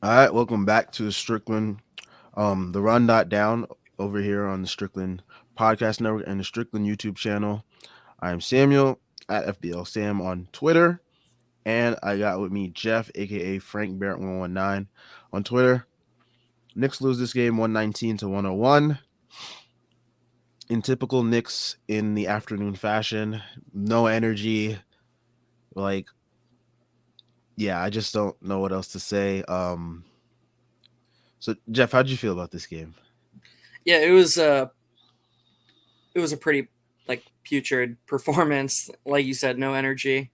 All right, welcome back to the Strickland, the Run.down over here on the Strickland Podcast Network and the Strickland YouTube channel. I am Samuel at FBL Sam on Twitter, and I got with me Jeff, aka Frank Barrett 119 on Twitter. Knicks lose this game 119 to 101. In typical Knicks in the afternoon fashion, no energy. Like, yeah, I just don't know what else to say. So Jeff, how'd you feel about this game? Yeah, it was a pretty like putrid performance. Like you said, no energy.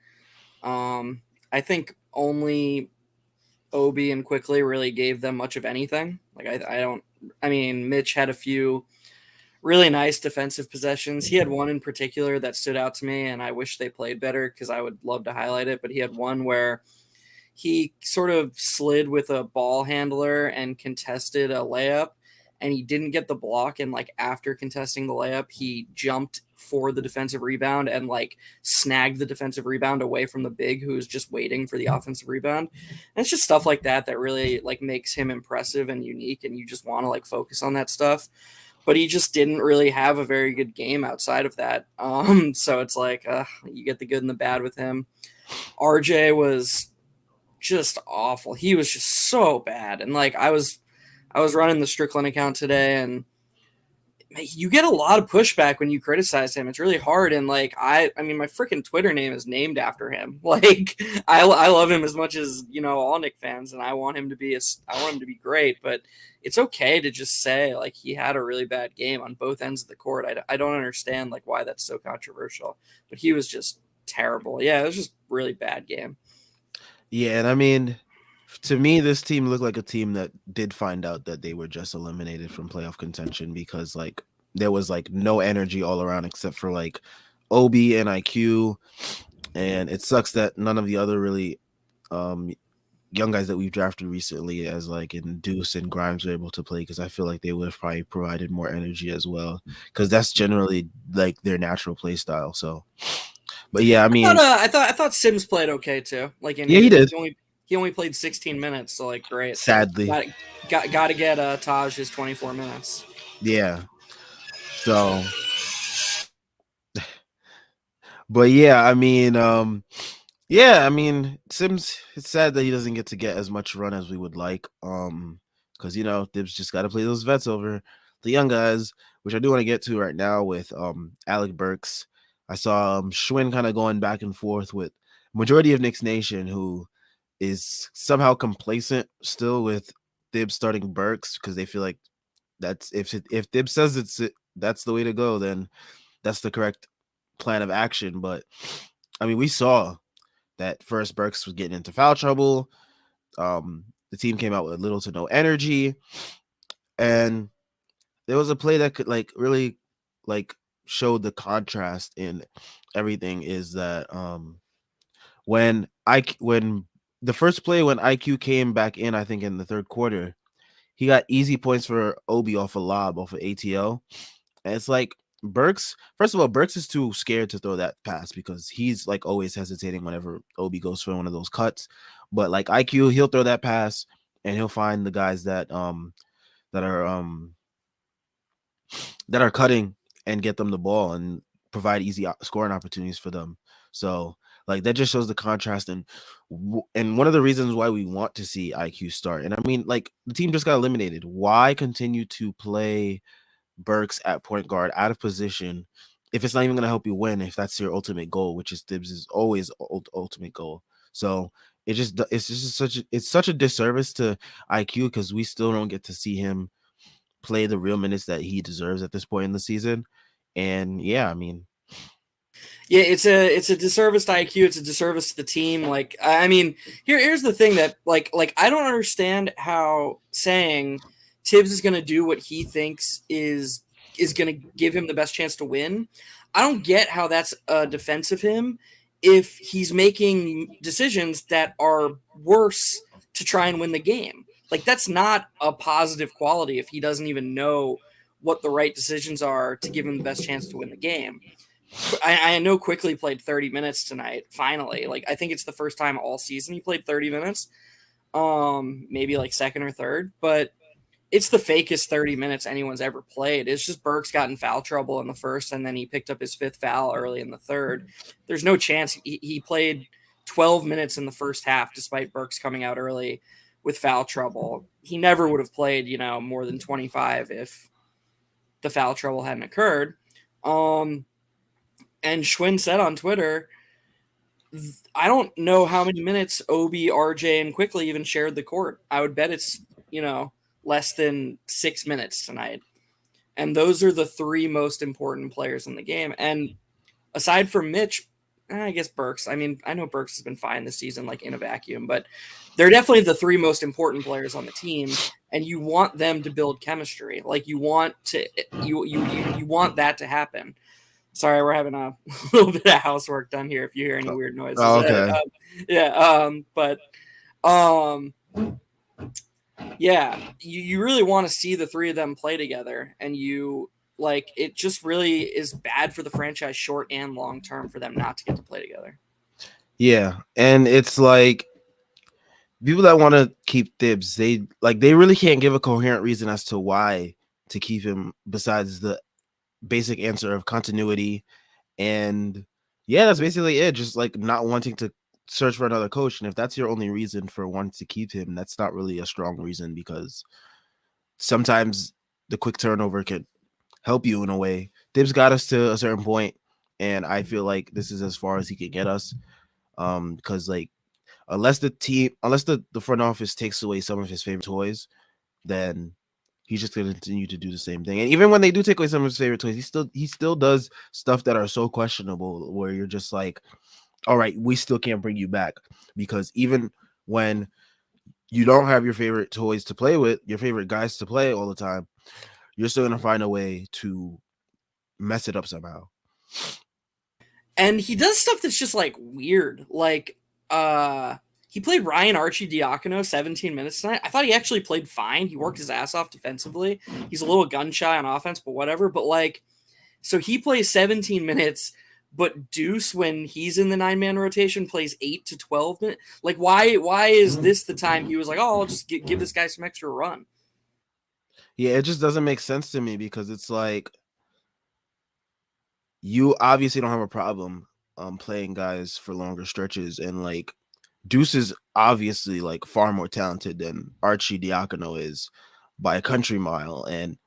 I think only Obi and Quickly really gave them much of anything. Like I don't. I mean, Mitch had a few really nice defensive possessions. He had one in particular that stood out to me, and I wish they played better because I would love to highlight it. But he had one where he sort of slid with a ball handler and contested a layup, and he didn't get the block, and like after contesting the layup he jumped for the defensive rebound and like snagged the defensive rebound away from the big who was just waiting for the offensive rebound. And it's just stuff like that that really like makes him impressive and unique, and you just want to like focus on that stuff. But he just didn't really have a very good game outside of that. So it's like you get the good and the bad with him. RJ was just awful. He was just so bad. And like I was running the Strickland account today, and you get a lot of pushback when you criticize him. It's really hard. And like I mean my freaking Twitter name is named after him. Like I love him as much as, all Nick fans, and I want him to be great, but it's okay to just say like he had a really bad game on both ends of the court. I don't understand like why that's so controversial, but he was just terrible. Yeah, it was just really bad game. Yeah, and I mean, to me, this team looked like a team that did find out that they were just eliminated from playoff contention because like there was like no energy all around except for like Obi and IQ, and it sucks that none of the other really um young guys that we've drafted recently, as like in Deuce and Grimes, were able to play because I feel like they would have probably provided more energy as well because that's generally like their natural play style. So, but yeah, I I thought mean, I thought Sims played okay too. Like and yeah, he he did. he only played 16 minutes, so like great. Sadly, Got got to get Taj his 24 minutes. yeah. So, but yeah, I mean, yeah, I mean, Sims. It's sad that he doesn't get to get as much run as we would like. Because Thibs just got to play those vets over the young guys, which I do want to get to right now with Alec Burks. I saw Schwinn kind of going back and forth with majority of Knicks Nation, who is somehow complacent still with Thibs starting Burks because they feel like that's if Thibs says that's the way to go, then that's the correct plan of action. But I mean, we saw that first Burks was getting into foul trouble. The team came out with little to no energy, and there was a play that could like really like show the contrast in everything. Is that when the first play when IQ came back in, I think in the third quarter, he got easy points for Obi off a lob off of ATO. And it's like Burks, first of all, Burks is too scared to throw that pass because he's like always hesitating whenever Obi goes for one of those cuts. But like IQ, he'll throw that pass and he'll find the guys that are that are cutting and get them the ball and provide easy scoring opportunities for them. So like that just shows the contrast and one of the reasons why we want to see IQ start. And I mean, like the team just got eliminated. Why continue to play Burks at point guard out of position if it's not even going to help you win, if that's your ultimate goal, which is Thibs' always ultimate goal. So it's such a disservice to IQ because we still don't get to see him play the real minutes that he deserves at this point in the season. And yeah, I mean, Yeah, it's a disservice to IQ. It's a disservice to the team. Like I mean, here's the thing that like I don't understand how saying Tibbs is going to do what he thinks is going to give him the best chance to win. I don't get how that's a defense of him if he's making decisions that are worse to try and win the game. Like that's not a positive quality if he doesn't even know what the right decisions are to give him the best chance to win the game. I know Quickly played 30 minutes tonight. Finally, like I think it's the first time all season he played 30 minutes. maybe like second or third, but it's the fakest 30 minutes anyone's ever played. It's just Burks got in foul trouble in the first, and then he picked up his fifth foul early in the third. There's no chance he played 12 minutes in the first half, despite Burks coming out early with foul trouble. He never would have played, more than 25 if the foul trouble hadn't occurred. Um, and Schwinn said on Twitter, I don't know how many minutes Obi, RJ, and Quickly even shared the court. I would bet it's, less than 6 minutes tonight. And those are the three most important players in the game. And aside from Mitch, I guess Burks. I mean, I know Burks has been fine this season, like in a vacuum, but they're definitely the three most important players on the team. And you want them to build chemistry. Like you want you want that to happen. Sorry, we're having a little bit of housework done here. If you hear any weird noises, Oh, okay. yeah. But um, yeah, you really want to see the three of them play together, and it just really is bad for the franchise short and long term for them not to get to play together. Yeah, and it's like people that want to keep Thibs, they really can't give a coherent reason as to why to keep him besides the basic answer of continuity. And yeah, that's basically it. Just like not wanting to search for another coach. And if that's your only reason for wanting to keep him, that's not really a strong reason, because sometimes the quick turnover could help you in a way. Thibs got us to a certain point, and I feel like this is as far as he can get us. Because like unless the front office takes away some of his favorite toys, then he's just gonna continue to do the same thing. And even when they do take away some of his favorite toys, he still does stuff that are so questionable where you're just like, all right, we still can't bring you back. Because even when you don't have your favorite toys to play with, your favorite guys to play all the time, you're still gonna find a way to mess it up somehow. And he does stuff that's just like weird. Like he played Ryan Arcidiacono 17 minutes tonight. I thought he actually played fine. He worked his ass off defensively. He's a little gun shy on offense, but whatever. But like, so he plays 17 minutes, but Deuce, when he's in the 9-man rotation, plays 8 to 12 minutes. Like, why is this the time he was like, oh, I'll just give this guy some extra run? Yeah, it just doesn't make sense to me, because it's like you obviously don't have a problem playing guys for longer stretches, and like Deuce is obviously like far more talented than Arcidiacono is by a country mile, and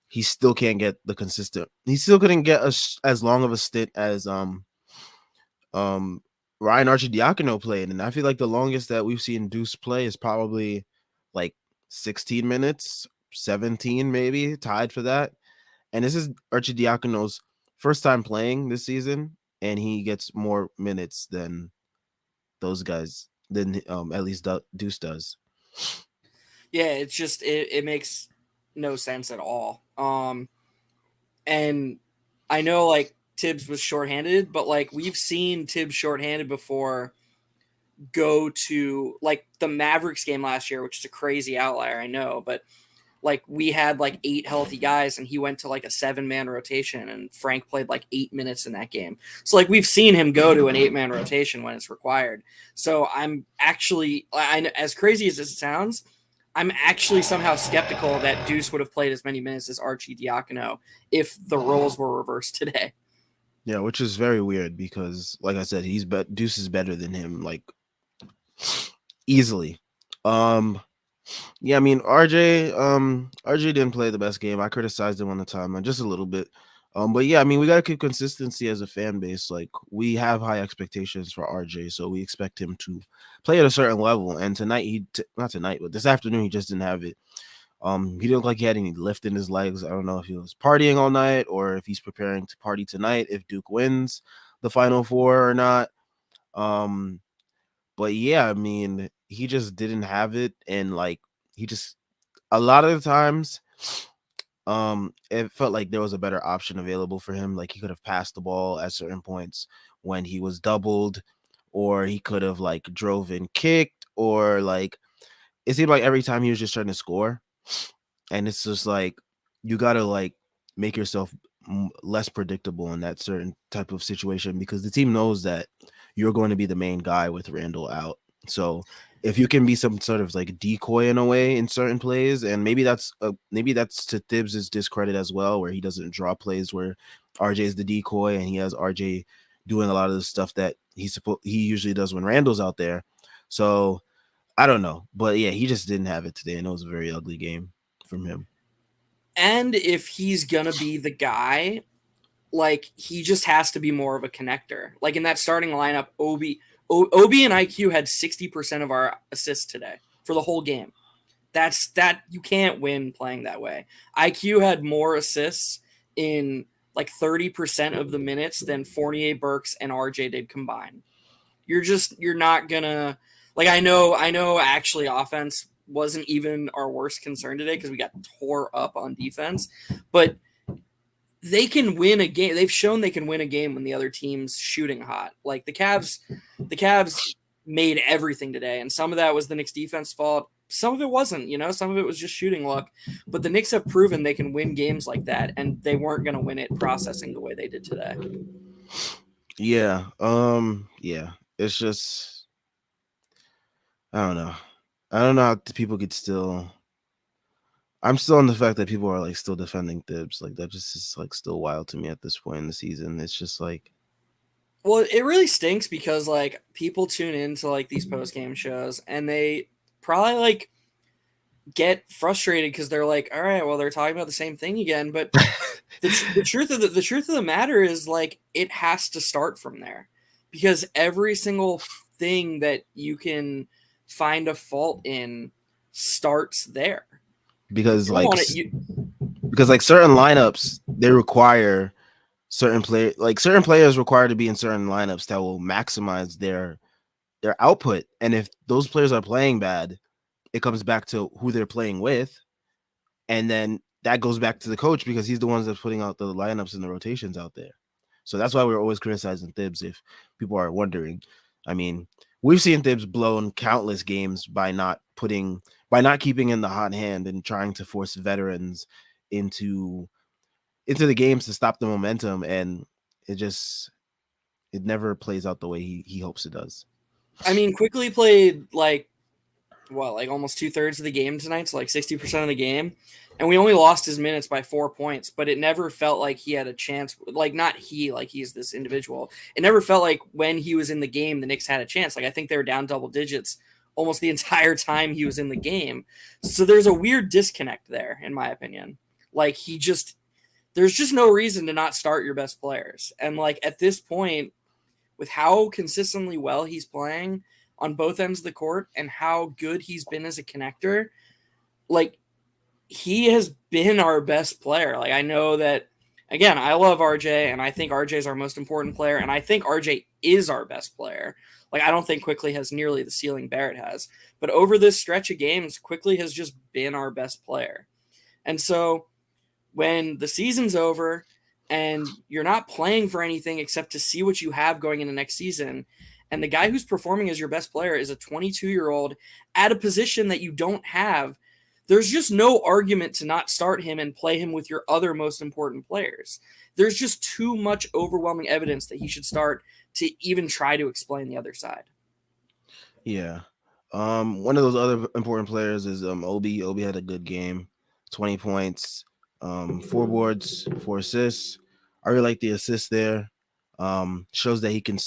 he still can't get the consistent. He still couldn't get as long of a stint as um Ryan Arcidiacono played, and I feel like the longest that we've seen Deuce play is probably like 16 minutes, 17 maybe, tied for that. And this is Arcidiacono's first time playing this season, and he gets more minutes than those guys, than at least Deuce does. Yeah, it's just it makes no sense at all. And I know like Tibbs was shorthanded, but like we've seen Tibbs shorthanded before go to like the Mavericks game last year, which is a crazy outlier, I know, but like we had like 8 healthy guys and he went to like a 7-man rotation and Frank played like 8 minutes in that game. So like we've seen him go to an 8-man rotation when it's required. So I'm actually, as crazy as this sounds, I'm actually somehow skeptical that Deuce would have played as many minutes as Arcidiacono if the roles were reversed today. Yeah, which is very weird because, like I said, Deuce is better than him, like easily. Um, yeah, I mean RJ didn't play the best game. I criticized him on the timeline just a little bit. But yeah, I mean we gotta keep consistency as a fan base. Like we have high expectations for RJ, so we expect him to play at a certain level. And tonight not tonight, but this afternoon he just didn't have it. He didn't look like he had any lift in his legs. I don't know if he was partying all night or if he's preparing to party tonight if Duke wins the Final Four or not. Um, but yeah, I mean, he just didn't have it, and like he just a lot of the times, it felt like there was a better option available for him. Like he could have passed the ball at certain points when he was doubled, or he could have like drove and kicked, or like it seemed like every time he was just trying to score. And it's just like you gotta like make yourself less predictable in that certain type of situation, because the team knows that you're going to be the main guy with Randall out. So if you can be some sort of like decoy in a way in certain plays, and maybe that's to Thibs's discredit as well, where he doesn't draw plays where RJ is the decoy and he has RJ doing a lot of the stuff that he usually does when Randall's out there. So I don't know, but yeah, he just didn't have it today, and it was a very ugly game from him. And if he's gonna be the guy, like he just has to be more of a connector. Like in that starting lineup, Obi and IQ had 60% of our assists today for the whole game. That you can't win playing that way. IQ had more assists in like 30% of the minutes than Fournier, Burks, and RJ did combined. You're not gonna like I know actually offense wasn't even our worst concern today because we got tore up on defense, but they can win a game. They've shown they can win a game when the other team's shooting hot. Like the Cavs made everything today, and some of that was the Knicks defense fault. Some of it wasn't, some of it was just shooting luck. But the Knicks have proven they can win games like that, and they weren't going to win it processing the way they did today. Yeah. It's just I don't know. I don't know how people could still. I'm still on the fact that people are like still defending Thibs. Like that just is like still wild to me at this point in the season. It's just like Well, it really stinks because like people tune into like these post game shows and they probably like get frustrated because they're like, all right, well they're talking about the same thing again, but the truth of the matter is like it has to start from there because every single thing that you can find a fault in starts there. You because don't like want it. You because like certain lineups they require certain players require to be in certain lineups that will maximize their output. And if those players are playing bad, it comes back to who they're playing with, and then that goes back to the coach because he's the ones that's putting out the lineups and the rotations out there. So that's why we're always criticizing Thibs. If people are wondering, I mean, we've seen Thibs blown countless games by not keeping in the hot hand and trying to force veterans into into the games to stop the momentum, and it just it never plays out the way he hopes it does. I mean, quickly played like what, like almost 2/3 of the game tonight, so like 60% of the game. And we only lost his minutes by 4 points, but it never felt like he had a chance. Like, not he, like he's this individual. It never felt like when he was in the game, the Knicks had a chance. Like, I think they were down double digits almost the entire time he was in the game. So there's a weird disconnect there, in my opinion. Like, there's just no reason to not start your best players. And like at this point, with how consistently well he's playing on both ends of the court and how good he's been as a connector, like he has been our best player. Like I know that again, I love RJ and I think RJ is our most important player and I think RJ is our best player. Like I don't think Quickly has nearly the ceiling Barrett has, but over this stretch of games, Quickly has just been our best player. And so when the season's over and you're not playing for anything except to see what you have going into next season, and the guy who's performing as your best player is a 22-year-old at a position that you don't have, there's just no argument to not start him and play him with your other most important players. There's just too much overwhelming evidence that he should start to even try to explain the other side. Yeah. One of those other important players is Obi. Obi had a good game, 20 points, 4 boards, 4 assists. I really like the assist there. Shows that he can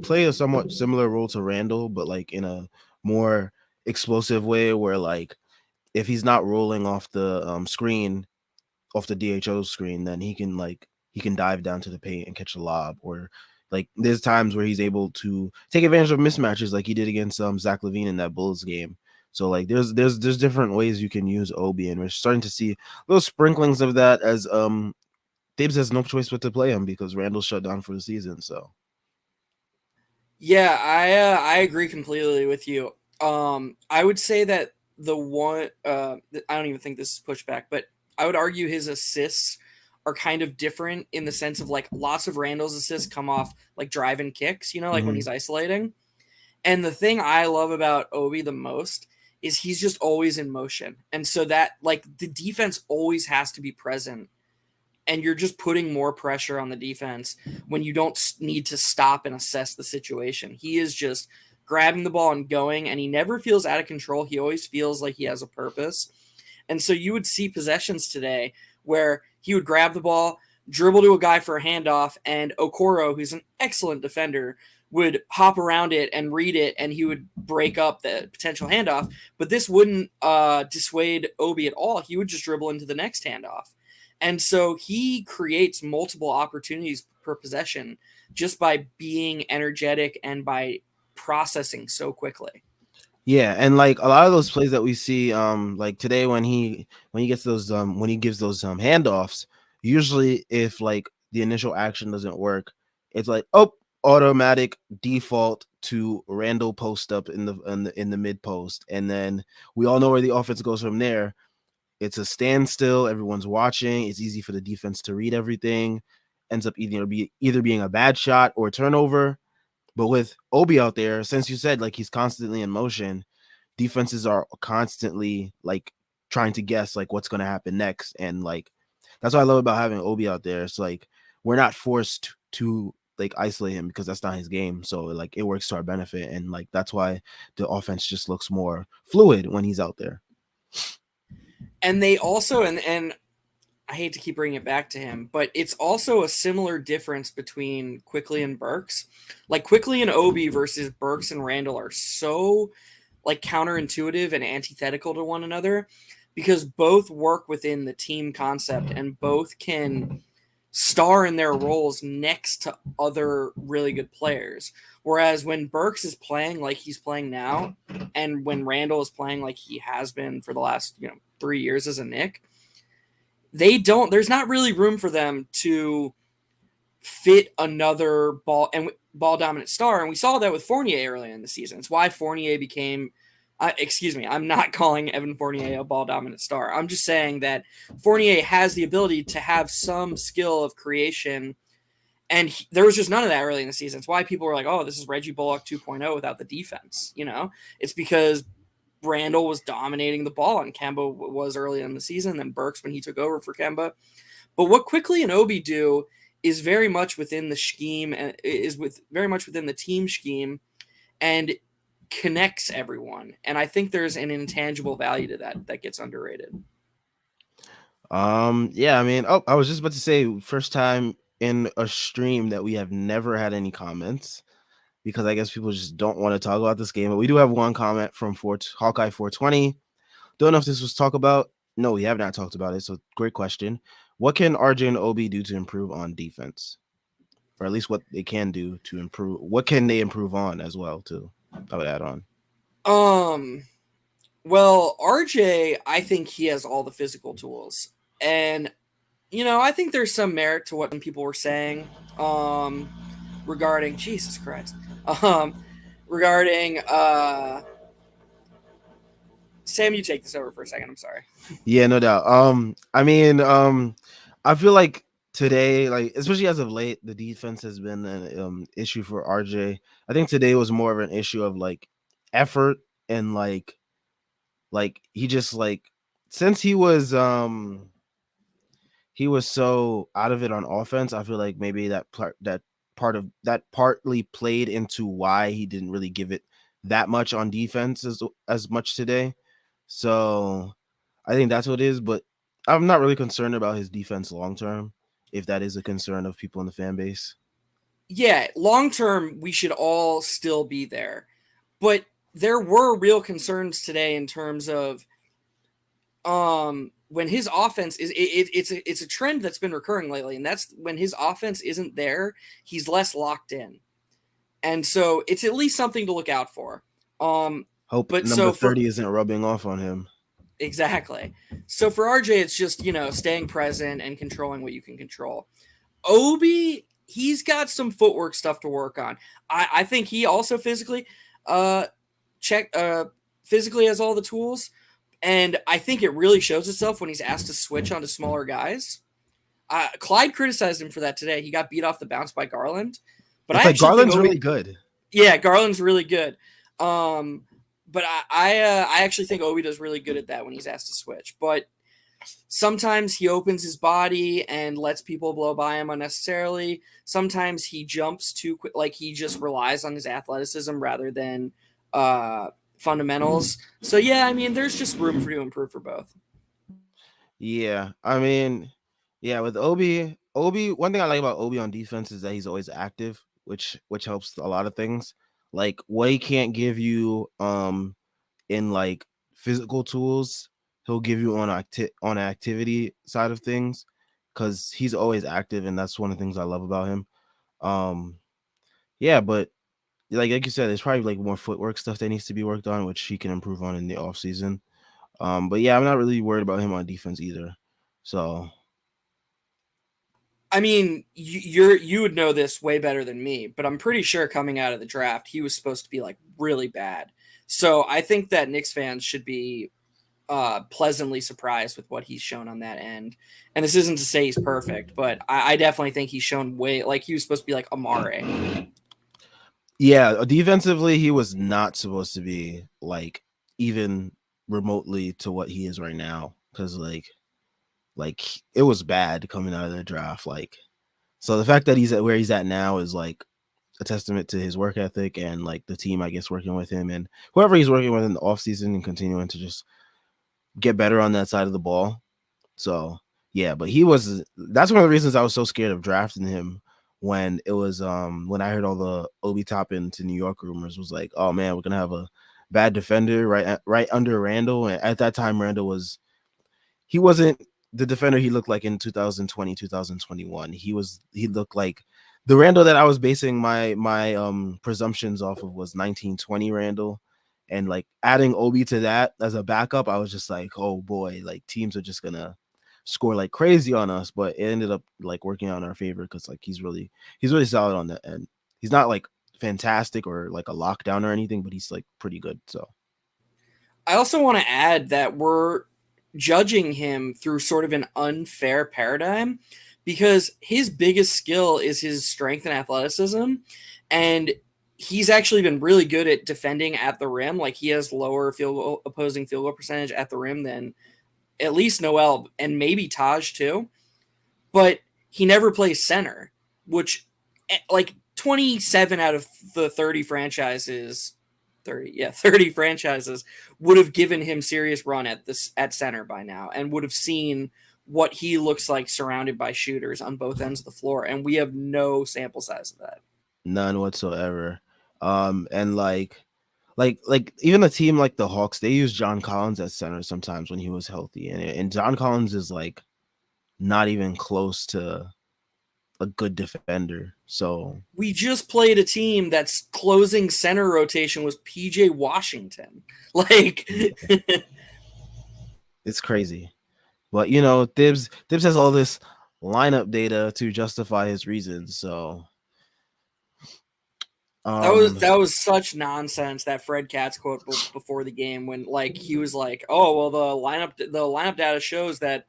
play a somewhat similar role to Randall, but like in a more explosive way, where like if he's not rolling off the screen, off the DHO screen, then he can dive down to the paint and catch a lob, or like there's times where he's able to take advantage of mismatches like he did against Zach LaVine in that Bulls game. So like there's different ways you can use Obi, and we're starting to see little sprinklings of that as Thibs has no choice but to play him because Randall shut down for the season. So Yeah, I agree completely with you. I would say that the one I don't even think this is pushback, but I would argue his assists are kind of different in the sense of like lots of Randall's assists come off like drive and kicks, like when mhm. he's isolating. And the thing I love about Obi the most is he's just always in motion. And so that like the defense always has to be present and you're just putting more pressure on the defense when you don't need to stop and assess the situation. He is just grabbing the ball and going, and he never feels out of control. He always feels like he has a purpose. And so you would see possessions today where he would grab the ball, dribble to a guy for a handoff, and Okoro, who's an excellent defender, would hop around it and read it, and he would break up the potential handoff. But this wouldn't dissuade Obi at all. He would just dribble into the next handoff. And so he creates multiple opportunities per possession just by being energetic and by processing so quickly. Yeah, and like a lot of those plays that we see, like today when he gets those when he gives those handoffs, usually if like the initial action doesn't work, it's like oh automatic default to Randall post up in the mid post, and then we all know where the offense goes from there. It's a standstill. Everyone's watching. It's easy for the defense to read everything. Ends up either being a bad shot or a turnover. But with Obi out there, since you said like he's constantly in motion, defenses are constantly like trying to guess like what's going to happen next, and like that's what I love about having Obi out there. It's like we're not forced to like isolate him because that's not his game. So like it works to our benefit, and like that's why the offense just looks more fluid when he's out there. And they also, and I hate to keep bringing it back to him, but it's also a similar difference between Quickly and Burks. Like Quickly and Obi versus Burks and Randall are so like counterintuitive and antithetical to one another because both work within the team concept and both can star in their roles next to other really good players. Whereas when Burks is playing like he's playing now, and when Randall is playing like he has been for the last 3 years as a Knick, there's not really room for them to fit another ball dominant star. And we saw that with Fournier earlier in the season. It's why Fournier became, excuse me, I'm not calling Evan Fournier a ball dominant star. I'm just saying that Fournier has the ability to have some skill of creation. And there was just none of that early in the season. It's why people were like, oh, this is Reggie Bullock 2.0 without the defense. It's because Randall was dominating the ball and Kemba was early in the season, then Burks when he took over for Kemba. But what Quickly and Obi do is very much within the scheme and very much within the team scheme and connects everyone. And I think there's an intangible value to that gets underrated. Yeah, I mean, I was just about to say first time in a stream that we have never had any comments, because I guess people just don't want to talk about this game. But we do have one comment from Hawkeye 420. Don't know if this was talked about. No, we have not talked about it. So great question. What can RJ and Obi do to improve on defense? Or at least what they can do to improve. What can they improve on as well, too? I would add on. Well, RJ, I think he has all the physical tools. And, I think there's some merit to what people were saying regarding Jesus Christ. Regarding Sam, you take this over for a second. I'm sorry. Yeah, no doubt. I mean, I feel like today, like especially as of late, the defense has been an issue for RJ. I think today was more of an issue of like effort and like he just like since he was so out of it on offense. I feel like maybe that partly played into why he didn't really give it that much on defense as much today. So I think that's what it is, but I'm not really concerned about his defense long term, if that is a concern of people in the fan base. Yeah, long term, we should all still be there. But there were real concerns today in terms of when his offense it's a trend that's been recurring lately, and that's when his offense isn't there, he's less locked in. And so it's at least something to look out for. Hope But number 30 isn't rubbing off on him. Exactly. So for RJ, it's just, staying present and controlling what you can control. Obi, he's got some footwork stuff to work on. I think he also physically physically has all the tools. And I think it really shows itself when he's asked to switch onto smaller guys. Clyde criticized him for that today. He got beat off the bounce by Garland. But it's I like Garland's really good. Yeah, Garland's really good. But I actually think Obi does really good at that when he's asked to switch. But sometimes he opens his body and lets people blow by him unnecessarily. Sometimes he jumps too quick, like he just relies on his athleticism rather than uh, fundamentals. So yeah, I mean, there's just room for to improve for both. Yeah, I mean, yeah, with Obi, one thing I like about Obi on defense is that he's always active, which helps a lot of things. Like what he can't give you in like physical tools, he'll give you on activity side of things cuz he's always active and that's one of the things I love about him. Um yeah, but like you said, there's probably like more footwork stuff that needs to be worked on, which he can improve on in the off season. But yeah, I'm not really worried about him on defense either. So I mean, you would know this way better than me, but I'm pretty sure coming out of the draft, he was supposed to be like really bad. So I think that Knicks fans should be pleasantly surprised with what he's shown on that end. And this isn't to say he's perfect, but I definitely think he's shown way like he was supposed to be like Amare. yeah, defensively, he was not supposed to be like even remotely to what he is right now. Cause like it was bad coming out of the draft. Like so the fact that he's at where he's at now is like a testament to his work ethic and like the team I guess working with him and whoever he's working with in the offseason and continuing to just get better on that side of the ball. So yeah, but he was that's one of the reasons I was so scared of drafting him when I heard all the Obi Toppin to New York rumors was like, oh man, we're gonna have a bad defender right under Randall. And at that time Randall he wasn't the defender he looked like in 2020, 2021. He looked like the Randall that I was basing my presumptions off of was 1920 Randall. And like adding Obi to that as a backup, I was just like, oh boy, like teams are just gonna score like crazy on us. But it ended up like working out in our favor because like he's really solid on that end. He's not like fantastic or like a lockdown or anything, but he's like pretty good. So I also want to add that we're judging him through sort of an unfair paradigm because his biggest skill is his strength and athleticism. And he's actually been really good at defending at the rim. Like he has lower opposing field goal percentage at the rim than at least Noel and maybe Taj too. But he never plays center, which like 27 out of the 30 franchises 30 franchises would have given him serious run at center by now and would have seen what he looks like surrounded by shooters on both ends of the floor, and we have no sample size of that. none whatsoever. And like even a team like the Hawks, they use John Collins at center sometimes when he was healthy, and John Collins is like not even close to a good defender. So We just played a team that's closing center rotation was PJ Washington. Like it's crazy. But you know, Tibbs has all this lineup data to justify his reasons. So um that was such nonsense, that Fred Katz quote before the game when like he was like, "Oh well, the lineup data shows that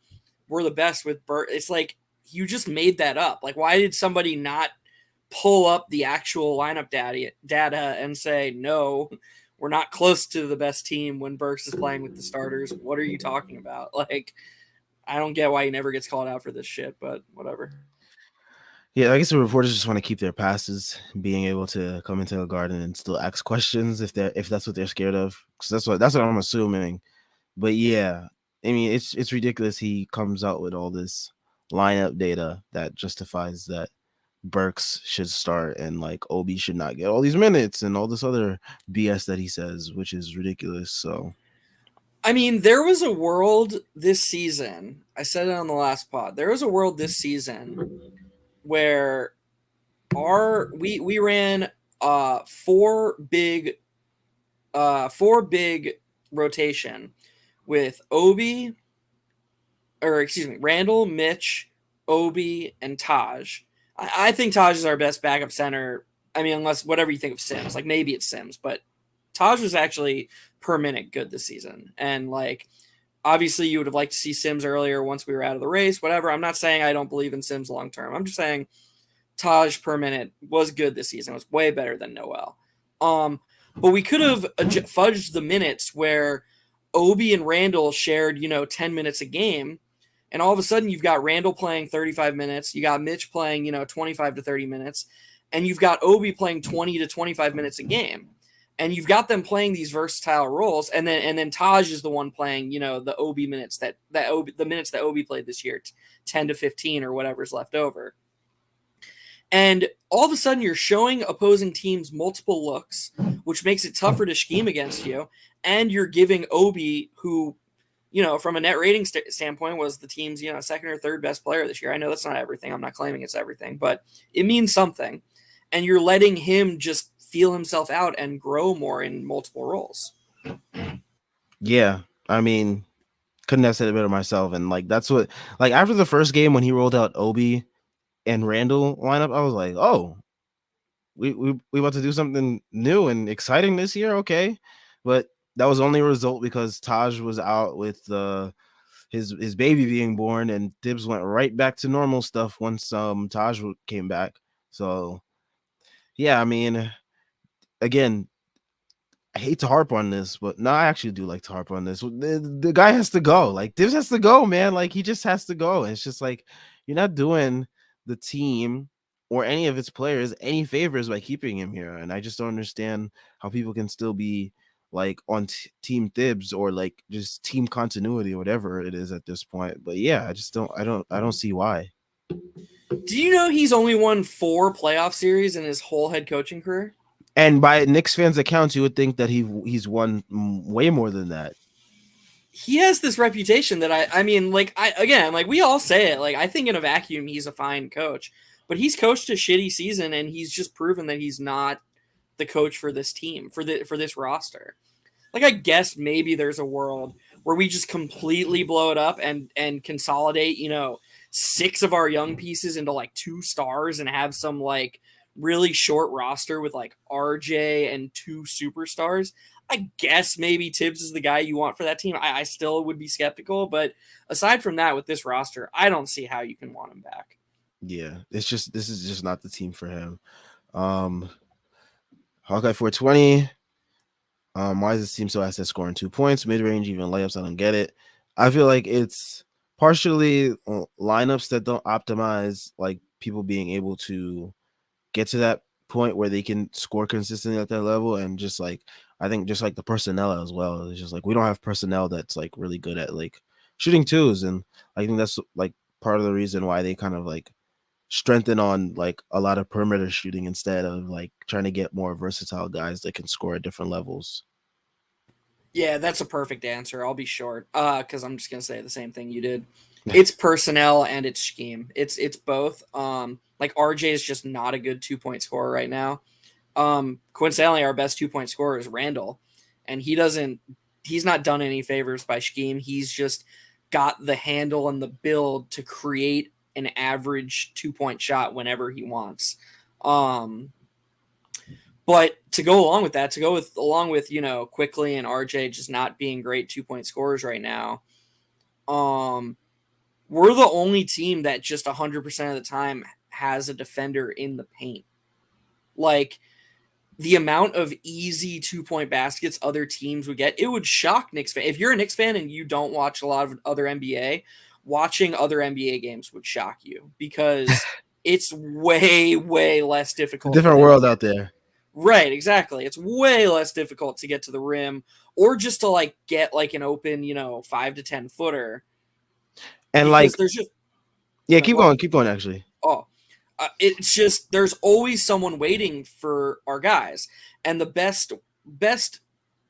we're the best with Burt." It's like you just made that up. Like, why did somebody not pull up the actual lineup data and say no? We're not close to the best team when Burks is playing with the starters. What are you talking about? Like, I don't get why he never gets called out for this shit, but whatever. yeah, I guess the reporters just want to keep their passes, being able to come into the garden and still ask questions if that's what they're scared of. Because that's what I'm assuming. But yeah, I mean it's ridiculous. He comes out with all this lineup data that justifies that Burks should start and like Obi should not get all these minutes and all this other BS that he says, which is ridiculous. So I mean, there was a world this season. I said it on the last pod. There was a world this season where we ran four big rotation with Obi, or excuse me, Randall, Mitch, Obi, and Taj. I think Taj is our best backup center. I mean, unless whatever you think of Sims, like maybe it's Sims, but Taj was actually per minute good this season. And like obviously you would have liked to see Sims earlier once we were out of the race, whatever. I'm not saying I don't believe in Sims long term. I'm just saying Taj per minute was good this season. It was way better than Noel. But we could have fudged the minutes where Obi and Randall shared, 10 minutes a game. And all of a sudden, you've got Randall playing 35 minutes. You got Mitch playing, 25 to 30 minutes. And you've got Obi playing 20 to 25 minutes a game. And you've got them playing these versatile roles. And then Taj is the one playing, the Obi minutes the minutes that Obi played this year, 10 to 15 or whatever's left over. And all of a sudden, you're showing opposing teams multiple looks, which makes it tougher to scheme against you. And you're giving Obi, who, from a net rating standpoint, was the team's, second or third best player this year. I know that's not everything. I'm not claiming it's everything, but it means something. And you're letting him just feel himself out and grow more in multiple roles. Yeah, I mean, couldn't have said it better myself. And like that's what like after the first game when he rolled out Obi and Randall lineup, I was like, oh, we about to do something new and exciting this year, okay? But that was only a result because Taj was out with his baby being born, and Tibbs went right back to normal stuff once Taj came back. So yeah, I mean, again, I hate to harp on this, but no, I actually do like to harp on this. The guy has to go. Like Divs has to go, man. Like he just has to go. And it's just like you're not doing the team or any of its players any favors by keeping him here. And I just don't understand how people can still be like on team Thibs or like just team continuity or whatever it is at this point. But yeah, I don't see why. Do you know he's only won 4 playoff series in his whole head coaching career? And by Knicks fans' accounts, you would think that he's won way more than that. He has this reputation that I mean, like we all say it. Like I think in a vacuum, he's a fine coach, but he's coached a shitty season, and he's just proven that he's not the coach for this team for this roster. Like I guess maybe there's a world where we just completely blow it up and consolidate, 6 of our young pieces into like 2 stars and have some like really short roster with like RJ and 2 superstars. I guess maybe Tibbs is the guy you want for that team. I still would be skeptical, but aside from that, with this roster, I don't see how you can want him back. Yeah, this is just not the team for him. Um Hawkeye 420. Why does this team so asset scoring 2 points, mid range, even layups? I don't get it. I feel like it's partially lineups that don't optimize like people being able to get to that point where they can score consistently at that level, and just like I think just like the personnel as well. It's just like we don't have personnel that's like really good at like shooting twos, and I think that's like part of the reason why they kind of like strengthen on like a lot of perimeter shooting instead of like trying to get more versatile guys that can score at different levels. Yeah, that's a perfect answer. I'll be short, because I'm just gonna say the same thing you did. It's personnel and it's scheme. It's both. Like RJ is just not a good 2-point scorer right now. Coincidentally, our best 2-point scorer is Randall, and he's not done any favors by scheme. He's just got the handle and the build to create an average 2-point shot whenever he wants. But to go along with that, Quickly and RJ just not being great 2-point scorers right now, we're the only team that just 100% of the time has a defender in the paint. Like the amount of easy 2-point baskets other teams would get, it would shock Knicks fans. If you're a Knicks fan and you don't watch a lot of other NBA, watching other NBA games would shock you because it's way, way less difficult. Different world out there. Right, exactly. It's way less difficult to get to the rim or just to like get like an open, 5 to 10 footer. And because like there's just yeah, what? keep going actually. Oh, it's just there's always someone waiting for our guys, and the best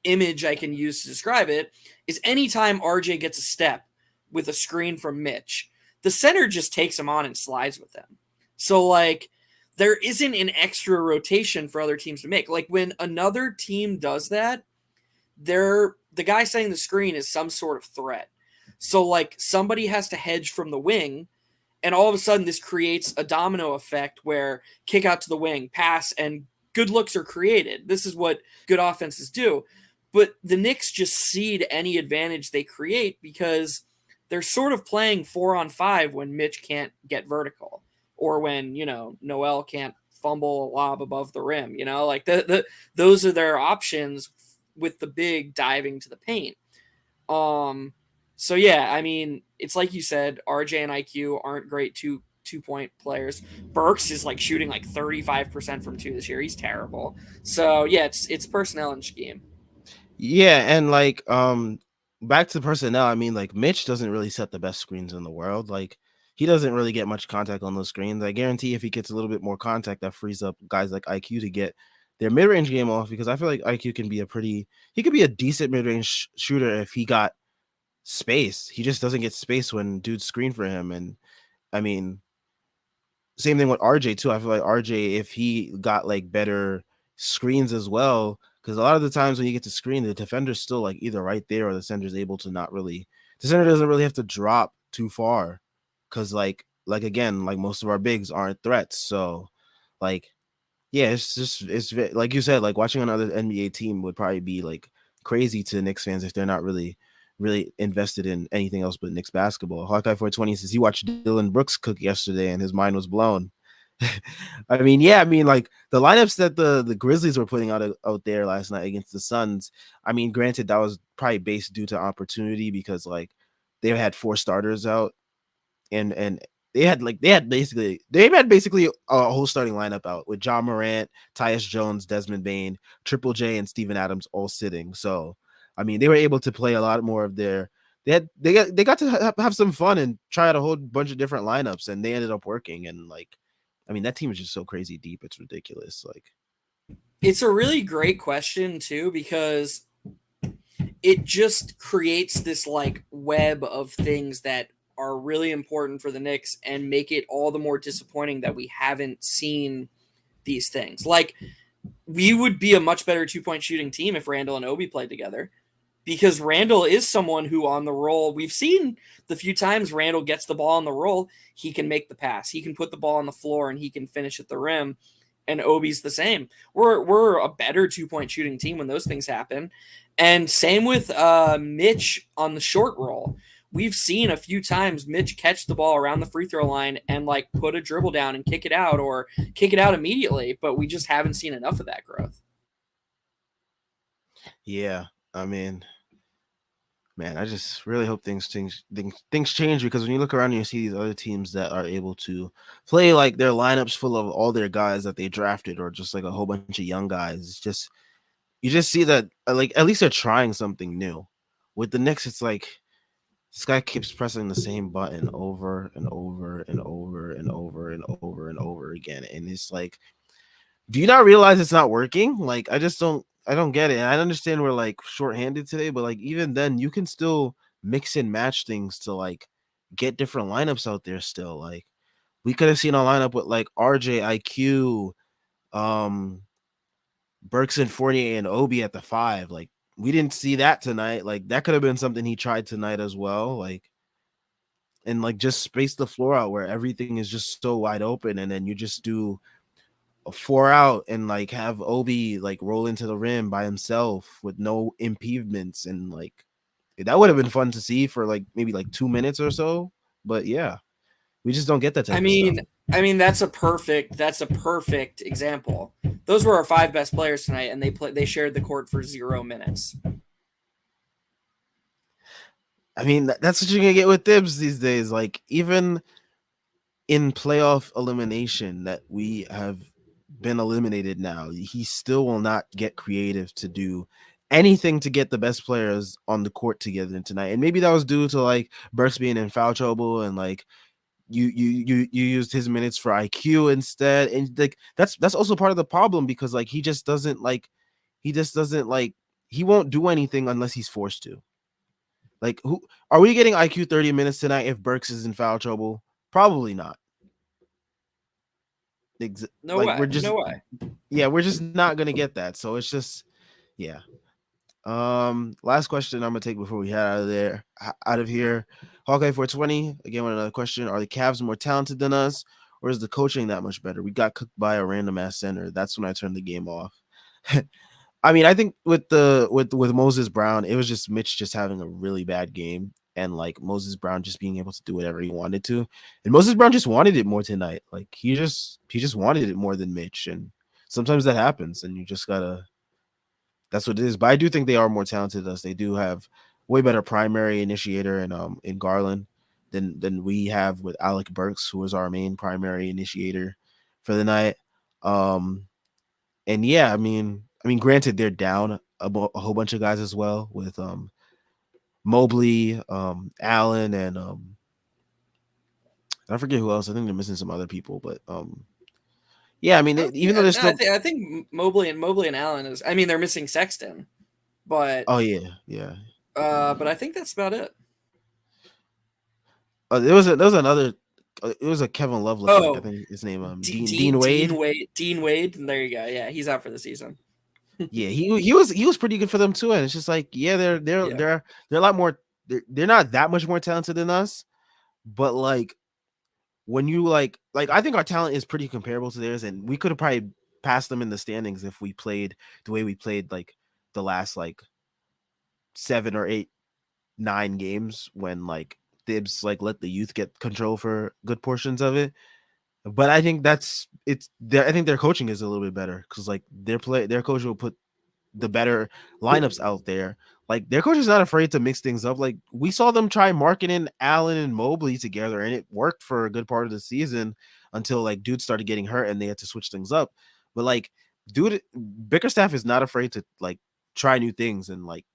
image I can use to describe it is anytime RJ gets a step with a screen from Mitch, the center just takes him on and slides with him. So like there isn't an extra rotation for other teams to make. Like when another team does that, the guy setting the screen is some sort of threat. So like somebody has to hedge from the wing, and all of a sudden this creates a domino effect where kick out to the wing, pass, and good looks are created. This is what good offenses do. But the Knicks just cede any advantage they create because they're sort of playing 4-on-5 when Mitch can't get vertical, or when, Noel can't fumble a lob above the rim, like those are their options with the big diving to the paint. Um, so yeah, I mean, it's like you said, RJ and IQ aren't great two-point players. Burks is like shooting like 35% from two this year. He's terrible. So yeah, it's personnel and scheme. Yeah, and like back to personnel, I mean like Mitch doesn't really set the best screens in the world. Like he doesn't really get much contact on those screens. I guarantee if he gets a little bit more contact, that frees up guys like IQ to get their mid-range game off, because I feel like IQ can be he could be a decent mid-range shooter if he got space. He just doesn't get space when dudes screen for him. And I mean, same thing with RJ too. I feel like RJ, if he got like better screens as well, because a lot of the times when you get to screen, the defender's still like either right there or the center's able to not really. The center doesn't really have to drop too far, because like again, like most of our bigs aren't threats. So, like yeah, it's just like you said, like watching another NBA team would probably be like crazy to Knicks fans if they're not really invested in anything else but Knicks basketball. Hawkeye 420 says he watched Dylan Brooks cook yesterday and his mind was blown. I mean, yeah, I mean, like the lineups that the Grizzlies were putting out there last night against the Suns. I mean, granted, that was probably based due to opportunity because like they had four starters out, and they had basically a whole starting lineup out with John Morant, Tyus Jones, Desmond Bain, Triple J, and Steven Adams all sitting. So I mean, they were able to play a lot more of their. They got to have some fun and try out a whole bunch of different lineups, and they ended up working. And like, I mean, that team is just so crazy deep; it's ridiculous. Like, It's a really great question too because it just creates this like web of things that are really important for the Knicks and make it all the more disappointing that we haven't seen these things. Like we would be a much better two-point shooting team if Randall and Obi played together because Randall is someone who on the roll, we've seen the few times Randall gets the ball on the roll, he can make the pass. He can put the ball on the floor and he can finish at the rim. And Obi's the same. We're a better two-point shooting team when those things happen. And same with Mitch on the short roll. We've seen a few times Mitch catch the ball around the free throw line and like put a dribble down and kick it out or kick it out immediately, but we just haven't seen enough of that growth. yeah, I mean, man, I just really hope things change, because when you look around and you see these other teams that are able to play like their lineups full of all their guys that they drafted or just like a whole bunch of young guys, it's just you just see that like at least they're trying something new. With the Knicks, it's like this guy keeps pressing the same button over and over and over and over and over and over again, and it's like, do you not realize it's not working? Like, I don't get it. And I understand we're like shorthanded today, but like even then, you can still mix and match things to like get different lineups out there still. Like we could have seen a lineup with like RJ, IQ, um, Burks and Fournier and Obi at the five. Like we didn't see that tonight. Like that could have been something he tried tonight as well. Like, and like just space the floor out where everything is just so wide open, and then you just do a four out and like have Obi like roll into the rim by himself with no impediments, and like that would have been fun to see for like maybe like 2 minutes or so. But yeah, we just don't get that I type of stuff. mean, that's a perfect example. Those were our five best players tonight, and they shared the court for 0 minutes. I mean, that's what you're gonna get with Dibs these days. Like even in playoff elimination that we have been eliminated now, he still will not get creative to do anything to get the best players on the court together tonight. And maybe that was due to like Burks being in foul trouble, and like you used his minutes for IQ instead. And like that's also part of the problem, because like he just doesn't like he won't do anything unless he's forced to. Like who are we getting IQ 30 minutes tonight if Burks is in foul trouble? Probably not. No Like way, no way. we're just not gonna get that. So it's just yeah. Last question I'm gonna take before we head out of here. Hawkeye 420 again with another question: are the Cavs more talented than us, or is the coaching that much better? We got cooked by a random ass center. That's when I turned the game off. I mean, I think with Moses Brown, it was just Mitch just having a really bad game, and like Moses Brown just being able to do whatever he wanted to. And Moses Brown just wanted it more tonight. Like he just wanted it more than Mitch, and sometimes that happens, and you just gotta. That's what it is. But I do think they are more talented than us. They do have way better primary initiator in Garland than we have with Alec Burks, who was our main primary initiator for the night. Um, and yeah, granted they're down a whole bunch of guys as well with Mobley, Allen, and I forget who else. I think they're missing some other people, but yeah, I mean, even though they're No, still, I think Mobley and Allen is. I mean, they're missing Sexton, but oh yeah, yeah. but I think that's about it. There was another. It was a Kevin Love lookalike. I Oh, think his name Dean Dean Wade. Wade. Dean Wade. There you go. Yeah, he's out for the season. Yeah, he was pretty good for them too. And it's just like, yeah, Yeah. they're a lot more. They're not that much more talented than us, but like when you like I think our talent is pretty comparable to theirs, and we could have probably passed them in the standings if we played the way we played like the last like 7 or 8, 9 games when like Thibs like let the youth get control for good portions of it. But I think I think their coaching is a little bit better because like their coach will put the better lineups out there. Like their coach is not afraid to mix things up. Like we saw them try marketing Allen and Mobley together, and it worked for a good part of the season until like dude started getting hurt and they had to switch things up. But like dude, Bickerstaff is not afraid to like try new things, and like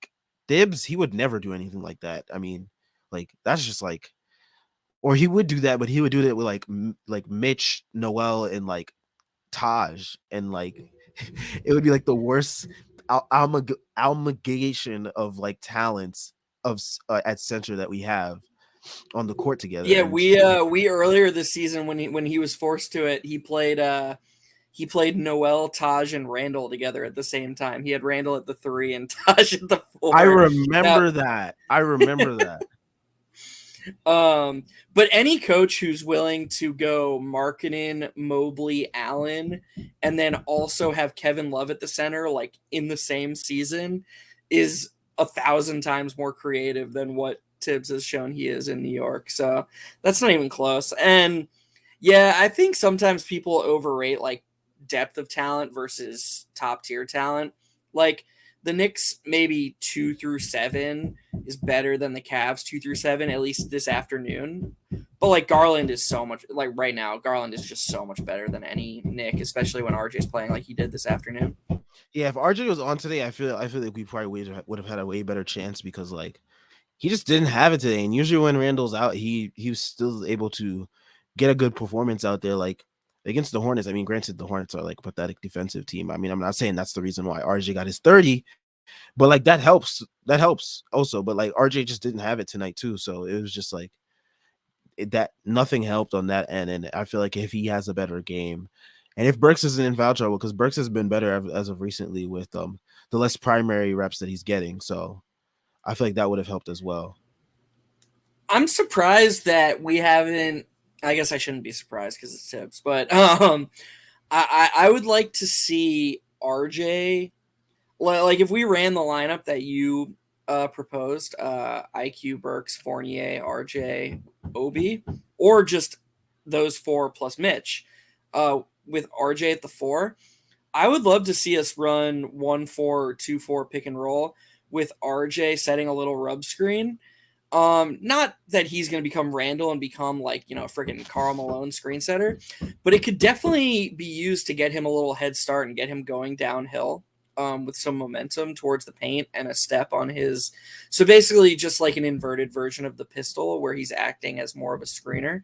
Thibs, he would never do anything like that. I mean, like that's just like, or he would do that, but he would do that with like Mitch, Noel, and like Taj, and like it would be like the worst amalgamation of like talents at center that we have on the court together. Yeah, And we earlier this season when he was forced to it, he played Noel, Taj, and Randall together at the same time. He had Randall at the 3 and Taj at the I 4. Now, remember that. I remember that. but any coach who's willing to go Markkanen, Mobley, Allen, and then also have Kevin Love at the center, like in the same season, is 1,000 times more creative than what Tibbs has shown he is in New York. So that's not even close. And yeah, I think sometimes people overrate like depth of talent versus top tier talent. Like the Knicks, maybe 2 through 7 is better than the Cavs 2 through 7, at least this afternoon. But like Garland is so much like right now, Garland is just so much better than any Knick, especially when RJ's playing like he did this afternoon. Yeah, if RJ was on today, I feel like we probably would have had a way better chance because like he just didn't have it today. And usually when Randall's out, he was still able to get a good performance out there. Like against the Hornets. I mean, granted, the Hornets are like a pathetic defensive team. I mean, I'm not saying that's the reason why RJ got his 30, but like that helps. That helps also. But like RJ just didn't have it tonight too. So it was just like that nothing helped on that end. And I feel like if he has a better game, and if Burks isn't in foul trouble, because Burks has been better as of recently with the less primary reps that he's getting. So I feel like that would have helped as well. I'm surprised that we haven't. I guess I shouldn't be surprised because it's Tibbs, but I would like to see RJ. Like if we ran the lineup that you proposed, IQ, Burks, Fournier, RJ, Obi, or just those 4 plus Mitch, with RJ at the 4, I would love to see us run 1-4 or 2-4 pick and roll with RJ setting a little rub screen. Not that he's going to become Randall and become like, freaking Karl Malone screen setter, but it could definitely be used to get him a little head start and get him going downhill with some momentum towards the paint and a step on his. So basically just like an inverted version of the pistol where he's acting as more of a screener.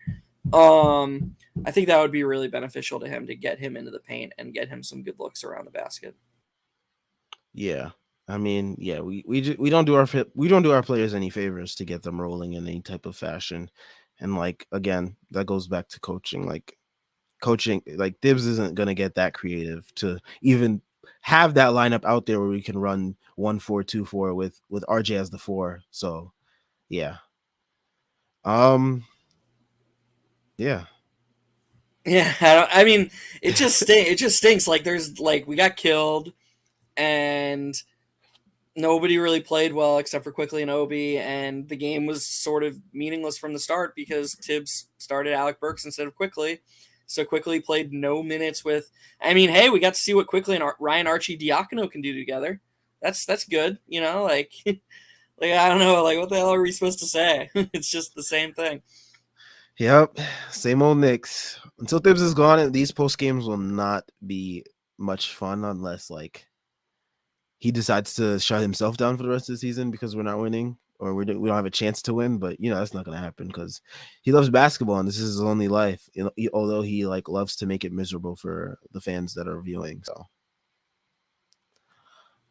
I think that would be really beneficial to him to get him into the paint and get him some good looks around the basket. Yeah. I mean, yeah, we don't do our players any favors to get them rolling in any type of fashion. And like again, that goes back to coaching. Like Thibs isn't gonna get that creative to even have that lineup out there where we can run 1-4-2-4 with RJ as the 4. So yeah. Yeah. Yeah, I mean, it just stinks. Like there's like we got killed, and nobody really played well except for Quickly and Obi, and the game was sort of meaningless from the start because Tibbs started Alec Burks instead of Quickly. So Quickly played no minutes with. I mean, hey, we got to see what Quickly and Ryan Archie Diacono can do together. That's good, like Like I don't know, like what the hell are we supposed to say? It's just the same thing. Yep, same old Knicks. Until Thibs is gone, these post games will not be much fun unless like he decides to shut himself down for the rest of the season because we're not winning or we don't have a chance to win. But you know that's not gonna happen because he loves basketball and this is his only life. You know, although he like loves to make it miserable for the fans that are viewing. So,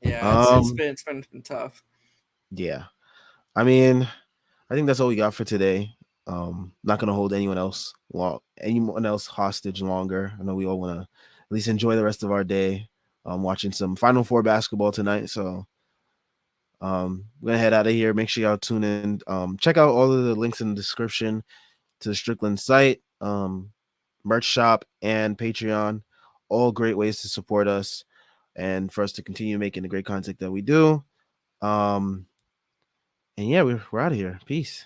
Yeah, um, it's been tough. yeah. I mean, I think that's all we got for today. Not gonna hold anyone else hostage longer. I know we all want to at least enjoy the rest of our day. Watching some Final Four basketball tonight. So we're gonna head out of here. Make sure y'all tune in. Check out all of the links in the description to the Strickland site, merch shop, and Patreon. All great ways to support us and for us to continue making the great content that we do. And yeah, we're out of here. Peace.